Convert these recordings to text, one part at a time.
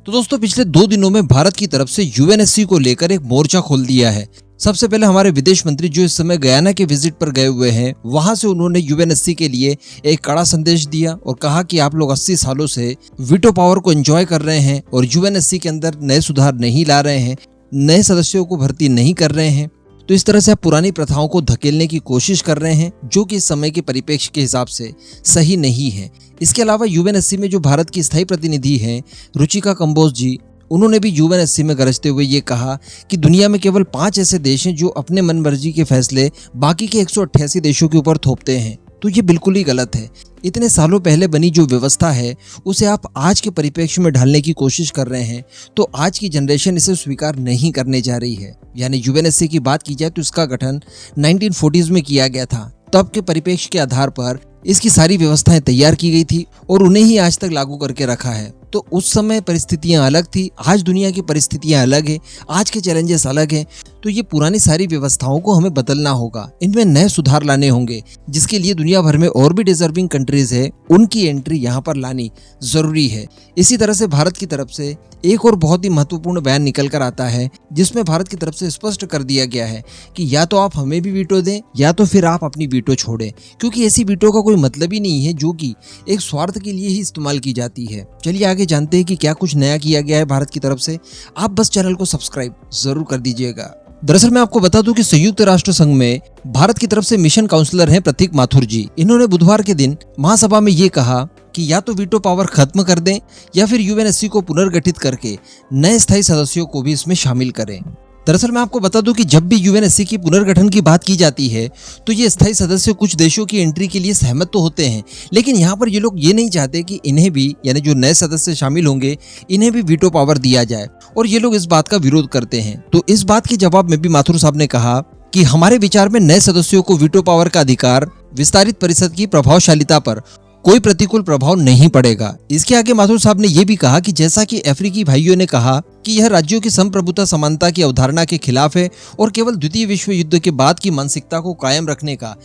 तो दोस्तों पिछले 2 दिनों में भारत की तरफ से यूएनएससी को लेकर एक मोर्चा खोल दिया है। सबसे पहले हमारे विदेश मंत्री जो इस समय गयाना के विजिट पर गए हुए हैं, वहां से उन्होंने यूएनएससी के लिए एक कड़ा संदेश दिया और कहा कि आप लोग 80 सालों से वीटो पावर को एंजॉय कर रहे हैं और यूएनएससी के अंदर नए सुधार नहीं ला रहे हैं, नए सदस्यों को भर्ती नहीं कर रहे हैं। तो इस तरह से आप पुरानी प्रथाओं को धकेलने की कोशिश कर रहे हैं, जो कि इस समय के परिप्रेक्ष्य के हिसाब से सही नहीं है। इसके अलावा यूएनएससी में जो भारत की स्थायी प्रतिनिधि हैं रुचिका कंबोज जी, उन्होंने भी यूएनएससी में गरजते हुए ये कहा कि दुनिया में केवल 5 ऐसे देश हैं जो अपने मनमर्जी के फैसले बाकी के 188 देशों के ऊपर थोपते हैं। तो ये बिल्कुल ही गलत है। इतने सालों पहले बनी जो व्यवस्था है उसे आप आज के परिप्रेक्ष्य में ढालने की कोशिश कर रहे हैं, तो आज की जनरेशन इसे स्वीकार नहीं करने जा रही है। यानी यूएनएससी की बात की जाए तो इसका गठन 1940s में किया गया था। तब के परिप्रेक्ष्य के आधार पर इसकी सारी व्यवस्थाएं तैयार की गई थी और उन्हें ही आज तक लागू करके रखा है। तो उस समय परिस्थितियां अलग थी, आज दुनिया की परिस्थितियां अलग है, आज के चैलेंजेस अलग हैं। तो ये पुरानी सारी व्यवस्थाओं को हमें बदलना होगा, इनमें नए सुधार लाने होंगे, जिसके लिए दुनिया भर में और भी डिजर्विंग कंट्रीज है, उनकी एंट्री यहाँ पर लानी जरूरी है। इसी तरह से भारत की तरफ से एक और बहुत ही महत्वपूर्ण बयान निकल कर आता है, जिसमें भारत की तरफ से स्पष्ट कर दिया गया है कि या तो आप हमें भी वीटो दें या तो फिर आप अपनी वीटो छोड़ें, क्योंकि ऐसी वीटो का कोई मतलब ही नहीं है जो कि एक स्वार्थ के लिए ही इस्तेमाल की जाती है। चलिए आगे जानते हैं कि क्या कुछ नया किया गया है भारत की तरफ से। आप बस चैनल को सब्सक्राइब जरूर कर दीजिएगा। दरअसल मैं आपको बता दूं कि संयुक्त राष्ट्र संघ में भारत की तरफ से मिशन काउंसलर हैं प्रतीक माथुर जी। इन्होंने बुधवार के दिन महासभा में ये कहा कि या तो वीटो पावर खत्म कर दें या फिर यूएनएससी को पुनर्गठित करके नए स्थायी सदस्यों को भी इसमें शामिल करें। दरअसल मैं आपको बता दूं कि जब भी यूएनएससी की पुनर्गठन की बात की जाती है तो ये स्थायी सदस्य कुछ देशों की एंट्री के लिए सहमत तो होते हैं, लेकिन यहाँ पर ये लोग ये नहीं चाहते कि इन्हें भी, यानी जो नए सदस्य शामिल होंगे, इन्हें भी वीटो पावर दिया जाए, और ये लोग इस बात का विरोध करते हैं। तो इस बात के जवाब में भी माथुर साहब ने कहा कि हमारे विचार में नए सदस्यों को वीटो पावर का अधिकार विस्तारित परिषद की प्रभावशीलता पर कोई प्रतिकूल प्रभाव नहीं पड़ेगा। इसके आगे माथुर साहब ने यह भी कहा कि जैसा कि अफ्रीकी भाइयों ने कहा कि यह राज्यों की संप्रभुता समानता की अवधारणा के खिलाफ है और केवल द्वितीय विश्व युद्ध के बाद की मानसिकता को कायम रखने का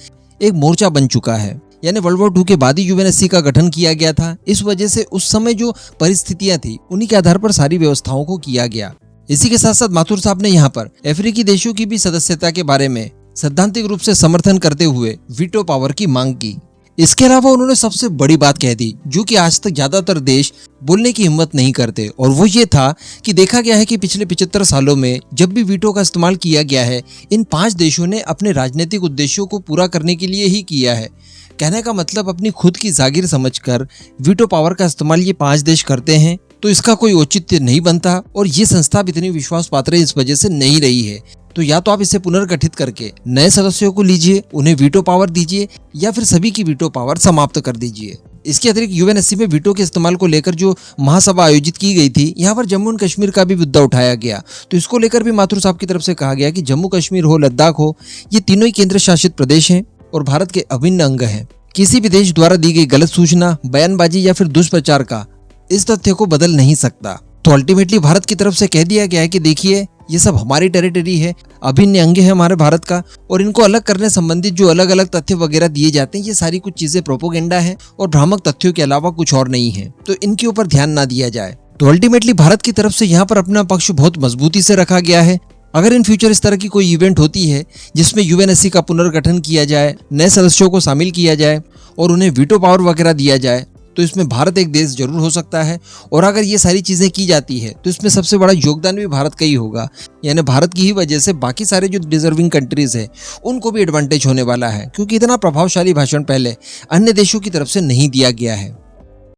एक मोर्चा बन चुका है। यानी वर्ल्ड वॉर 2 के बाद ही यूएनएससी का गठन किया गया था। इस वजह से उस समय जो परिस्थितियां थी उन्हीं के आधार पर सारी व्यवस्थाओं को किया गया। इसी के साथ साथ माथुर साहब ने यहाँ पर अफ्रीकी देशों की भी सदस्यता के बारे में सैद्धांतिक रूप से समर्थन करते हुए वीटो पावर की मांग की। इसके अलावा उन्होंने सबसे बड़ी बात कह दी, जो कि आज तक ज्यादातर देश बोलने की हिम्मत नहीं करते, और वो ये था कि देखा गया है कि पिछले 75 सालों में जब भी वीटो का इस्तेमाल किया गया है, इन 5 देशों ने अपने राजनीतिक उद्देश्यों को पूरा करने के लिए ही किया है। कहने का मतलब अपनी खुद की जागीर समझकर वीटो पावर का इस्तेमाल ये 5 देश करते हैं, तो इसका कोई औचित्य नहीं बनता, और ये संस्था भी इतनी विश्वास पात्र इस वजह से नहीं रही है। तो या तो आप इसे पुनर्गठित करके नए सदस्यों को लीजिए, उन्हें वीटो पावर दीजिए, या फिर सभी की वीटो पावर समाप्त कर दीजिए। इसके अतिरिक्त यूएनएससी में वीटो के इस्तेमाल को लेकर जो महासभा आयोजित की गई थी, यहाँ पर जम्मू एंड कश्मीर का भी मुद्दा उठाया गया। तो इसको लेकर भी माथुर साहब की तरफ से कहा गया कि जम्मू कश्मीर हो, लद्दाख हो, ये तीनों ही केंद्र शासित प्रदेश हैं और भारत के अभिन्न अंग हैं। किसी भी देश द्वारा दी गई गलत सूचना, बयानबाजी या फिर दुष्प्रचार का इस तथ्य को बदल नहीं सकता। तो अल्टीमेटली भारत की तरफ से कह दिया गया है कि देखिए, ये सब हमारी टेरिटरी है, अभिन्न अंग है हमारे भारत का, और इनको अलग करने संबंधित जो अलग अलग तथ्य वगैरह दिए जाते हैं, ये सारी कुछ चीजें प्रोपोगेंडा है और भ्रामक तथ्यों के अलावा कुछ और नहीं है। तो इनके ऊपर ध्यान ना दिया जाए। तो अल्टीमेटली भारत की तरफ से यहाँ पर अपना पक्ष बहुत मजबूती से रखा गया है। अगर इन फ्यूचर इस तरह की कोई इवेंट होती है जिसमें यूएनएससी का पुनर्गठन किया जाए, नए सदस्यों को शामिल किया जाए और उन्हें वीटो पावर वगैरह दिया जाए, तो इसमें भारत एक देश जरूर हो सकता है। और अगर ये सारी चीजें की जाती है तो इसमें सबसे बड़ा योगदान भी भारत का ही होगा। यानी भारत की ही वजह से बाकी सारे जो डिजर्विंग कंट्रीज है उनको भी एडवांटेज होने वाला है, क्योंकि इतना प्रभावशाली भाषण पहले अन्य देशों की तरफ से नहीं दिया गया है।